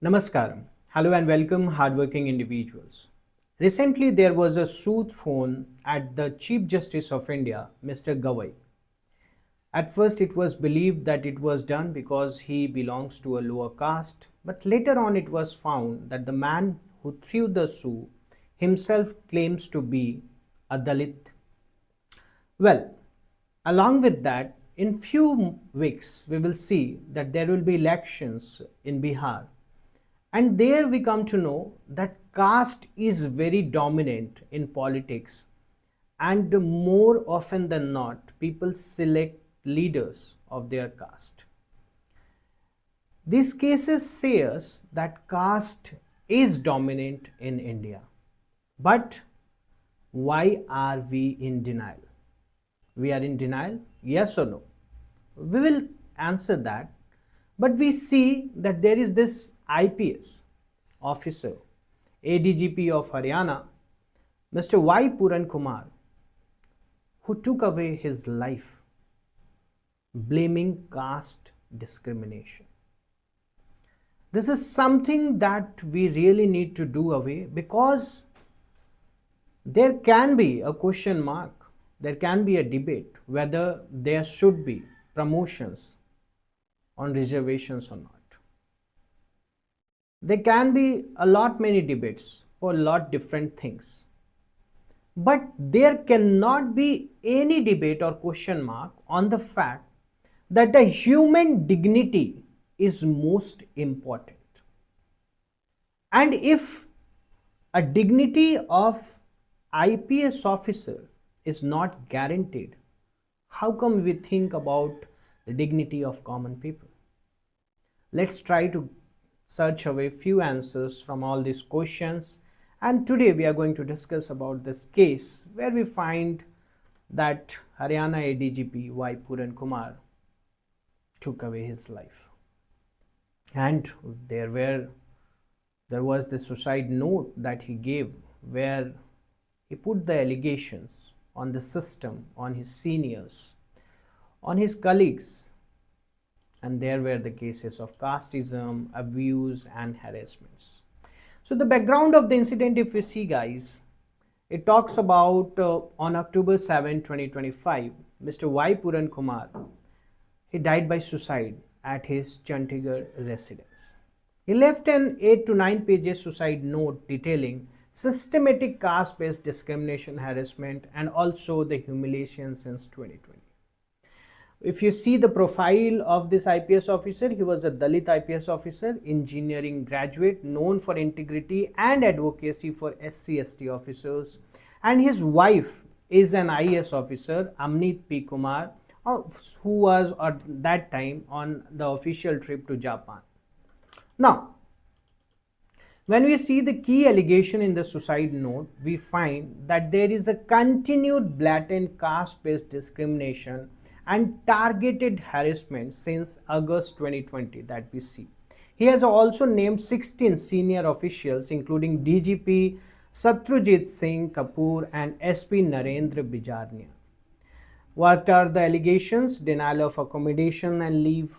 Namaskaram. Hello and welcome, hardworking individuals. Recently, there was a suit thrown at the Chief Justice of India, Mr. Gawai. At first, it was believed that it was done because he belongs to a lower caste, but later on, it was found that the man who threw the suit himself claims to be a Dalit. Well, along with that, in few weeks, we will see that there will be elections in Bihar, and there we come to know that caste is very dominant in politics, and more often than not, people select leaders of their caste. These cases say us that caste is dominant in India. But why are we in denial? We are in denial? Yes or no? We will answer that. But we see that there is this IPS officer, ADGP of Haryana, Mr. Y. Puran Kumar, who took away his life blaming caste discrimination. This is something that we really need to do away, because there can be a question mark, there can be a debate whether there should be promotions on reservations or not. There can be a lot many debates for a lot different things. But there cannot be any debate or question mark on the fact that the human dignity is most important. And if a dignity of IPS officer is not guaranteed, how come we think about the dignity of common people? Let's try to search away few answers from all these questions, and today we are going to discuss about this case where we find that Haryana ADGP Y. Puran Kumar took away his life, and there was the suicide note that he gave where he put the allegations on the system, on his seniors, on his colleagues, and there were the cases of casteism, abuse and harassments. So the background of the incident, if you see guys, it talks about on October 7, 2025, Mr. Y. Puran Kumar, he died by suicide at his Chandigarh residence. He left an 8 to 9 pages suicide note detailing systematic caste-based discrimination, harassment and also the humiliation since 2020. If you see the profile of this IPS officer, he was a Dalit IPS officer, engineering graduate, known for integrity and advocacy for SC/ST officers, and his wife is an IAS officer, Amneet P. Kumar, who was at that time on the official trip to Japan. Now, when we see the key allegation in the suicide note, we find that there is a continued blatant caste-based discrimination and targeted harassment since August 2020 that we see. He has also named 16 senior officials including DGP Satrujit Singh Kapoor and SP Narendra Bijarnia. What are the allegations? Denial of accommodation and leave,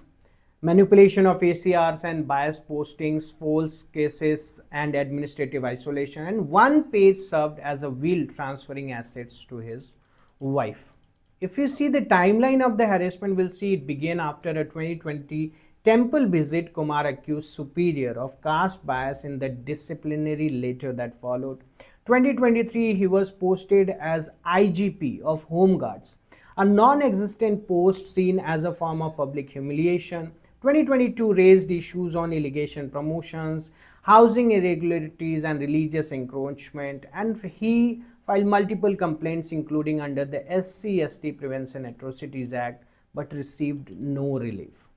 manipulation of ACRs and biased postings, false cases and administrative isolation, and one page served as a will transferring assets to his wife. If you see the timeline of the harassment, we'll see it began after a 2020 temple visit. Kumar accused superior of caste bias in the disciplinary letter that followed. 2023, he was posted as IGP of Home Guards, a non-existent post seen as a form of public humiliation. 2022 raised issues on irrigation promotions, housing irregularities and religious encroachment, and he filed multiple complaints including under the SC/ST Prevention Atrocities Act, but received no relief.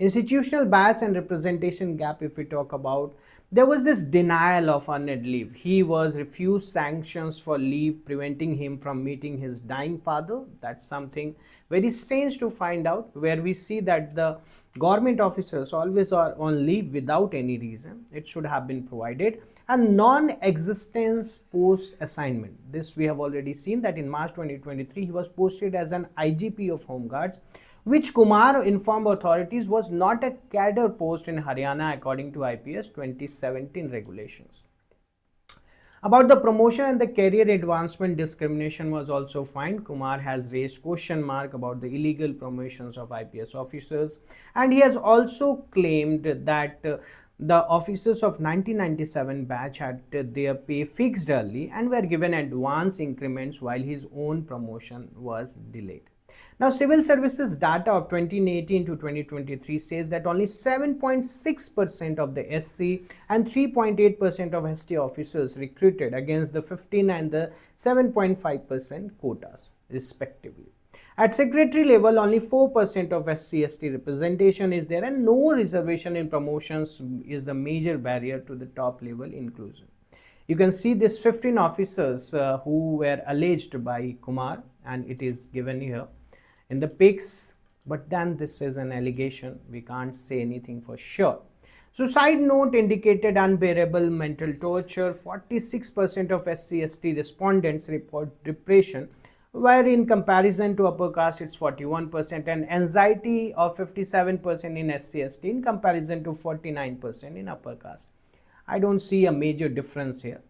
Institutional bias and representation gap, if we talk about, there was this denial of earned leave. He was refused sanctions for leave, preventing him from meeting his dying father. That's something very strange to find out, where we see that the government officers always are on leave without any reason. It should have been provided. And non-existence post assignment, this we have already seen that in March 2023 he was posted as an IGP of Home Guards which Kumar informed authorities was not a cadre post in Haryana according to IPS 2017 regulations. About the promotion and the career advancement, discrimination was also found. Kumar has raised question mark about the illegal promotions of IPS officers, and he has also claimed that the officers of 1997 batch had their pay fixed early and were given advance increments while his own promotion was delayed. Now, civil services data of 2018 to 2023 says that only 7.6% of the SC and 3.8% of ST officers recruited against the 15 and the 7.5% quotas, respectively. At secretary level, only 4% of SC/ST representation is there, and no reservation in promotions is the major barrier to the top level inclusion. You can see this 15 officers who were alleged by Kumar, and it is given here in the pics, but then this is an allegation. We can't say anything for sure. Suicide note indicated unbearable mental torture. 46% of SC/ST respondents report depression, where in comparison to upper caste it's 41%, and anxiety of 57% in SC/ST in comparison to 49% in upper caste. I don't see a major difference here.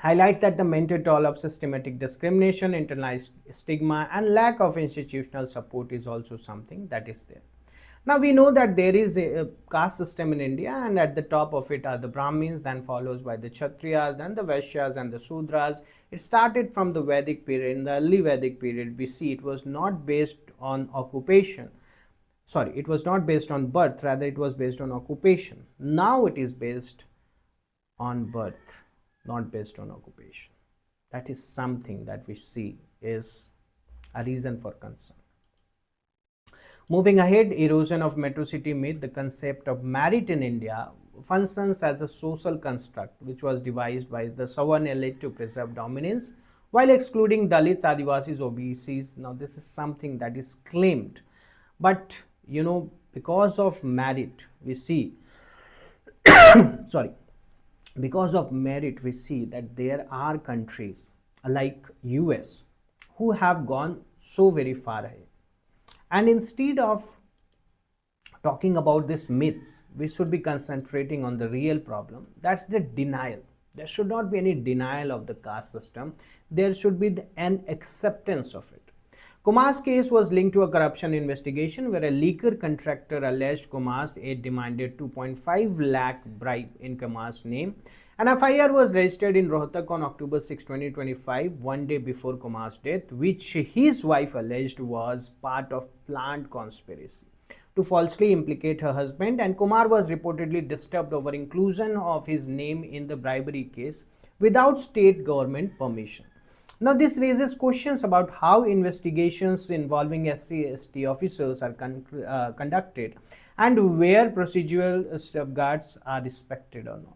Highlights that the mental toll of systematic discrimination, internalized stigma, and lack of institutional support is also something that is there. Now we know that there is a caste system in India, and at the top of it are the Brahmins, then follows by the Kshatriyas, then the Vaishyas and the Sudras. It started from the Vedic period. In the early Vedic period, we see it was not based on occupation. Sorry, it was not based on birth, rather it was based on occupation. Now it is based on birth, not based on occupation. That is something that we see is a reason for concern. Moving ahead, erosion of metro city myth. The concept of merit in India functions as a social construct which was devised by the Savarn elite to preserve dominance while excluding Dalits, Adivasis, OBCs. Now this is something that is claimed, but because of merit we see sorry, because of merit we see that there are countries like US who have gone so very far ahead. And instead of talking about these myths, we should be concentrating on the real problem. That's the denial. There should not be any denial of the caste system. There should be an acceptance of it. Kumar's case was linked to a corruption investigation where a leaker contractor alleged Kumar's aide demanded 2.5 lakh bribe in Kumar's name. An FIR was registered in Rohtak on October 6, 2025, one day before Kumar's death, which his wife alleged was part of planned conspiracy to falsely implicate her husband, and Kumar was reportedly disturbed over inclusion of his name in the bribery case without state government permission. Now, this raises questions about how investigations involving SC/ST officers are conducted and where procedural safeguards are respected or not.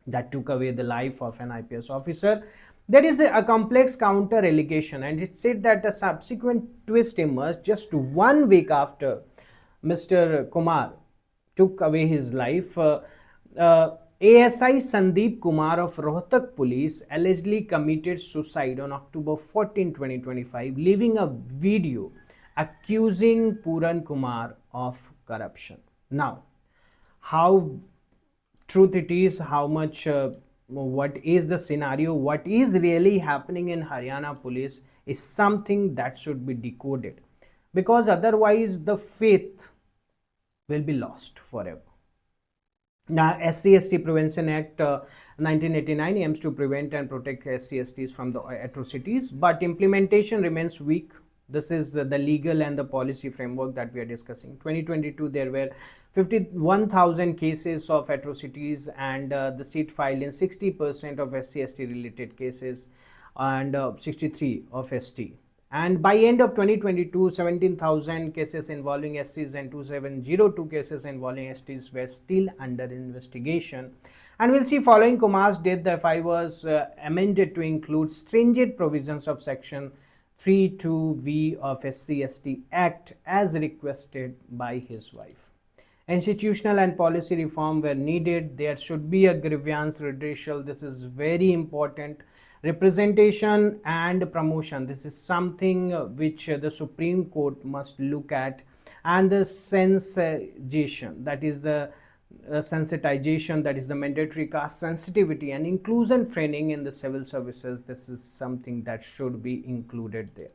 That took away the life of an IPS officer. There is a complex counter allegation, and it said that a subsequent twist emerged just 1 week after Mr. Kumar took away his life. ASI Sandeep Kumar of Rohtak Police allegedly committed suicide on October 14, 2025, leaving a video accusing Puran Kumar of corruption. Now, how truth it is, how much, what is the scenario, what is really happening in Haryana police is something that should be decoded, because otherwise the faith will be lost forever. Now, SC/ST Prevention Act 1989 aims to prevent and protect SC/STs from the atrocities, but implementation remains weak. This is the legal and the policy framework that we are discussing. 2022, there were 51,000 cases of atrocities, and the seat filed in 60% of SC/ST related cases and 63 of ST. And by end of 2022, 17,000 cases involving SCs and 2702 cases involving STs were still under investigation. And we'll see following Kumar's death, the FI was amended to include stringent provisions of Section 32V of SC/ST Act as requested by his wife. Institutional and policy reform were needed. There should be a grievance redressal. This is very important. Representation and promotion, this is something which the Supreme Court must look at. And the sensitization, that is the sensitization, that is the mandatory caste sensitivity and inclusion training in the civil services, this is something that should be included there.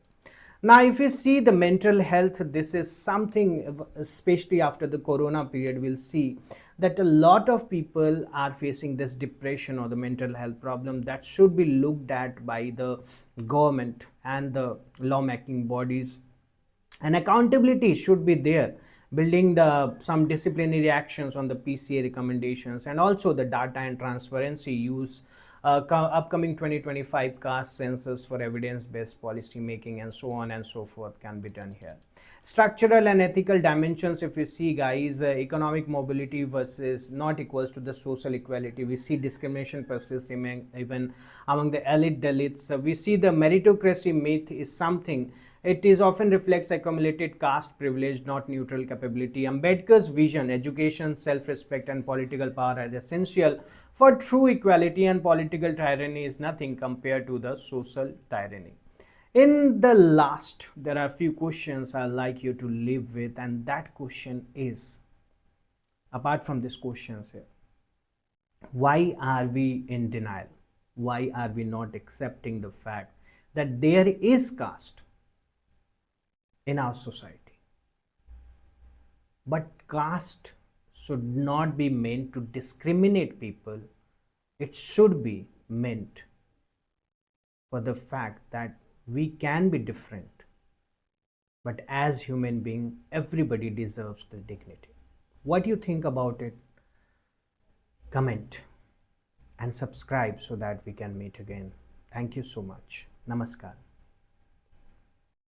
Now, if you see the mental health, this is something, especially after the corona period, we'll see that a lot of people are facing this depression or the mental health problem that should be looked at by the government and the lawmaking bodies, and accountability should be there, building the some disciplinary actions on the PCA recommendations, and also the data and transparency use upcoming 2025 caste census for evidence-based policy making, and so on and so forth can be done here. Structural and ethical dimensions, if we see guys, economic mobility versus not equals to the social equality. We see discrimination persists even among the elite Dalits. We see the meritocracy myth is something, it is often reflects accumulated caste privilege, not neutral capability. Ambedkar's vision, education, self-respect and political power are essential for true equality, and political tyranny is nothing compared to the social tyranny. In the last, there are a few questions I'd like you to live with, and that question is, apart from these questions here, why are we in denial? Why are we not accepting the fact that there is caste in our society? But caste should not be meant to discriminate people. It should be meant for the fact that we can be different, but as human being, everybody deserves the dignity. What do you think about it? Comment and subscribe so that we can meet again. Thank you so much. Namaskar.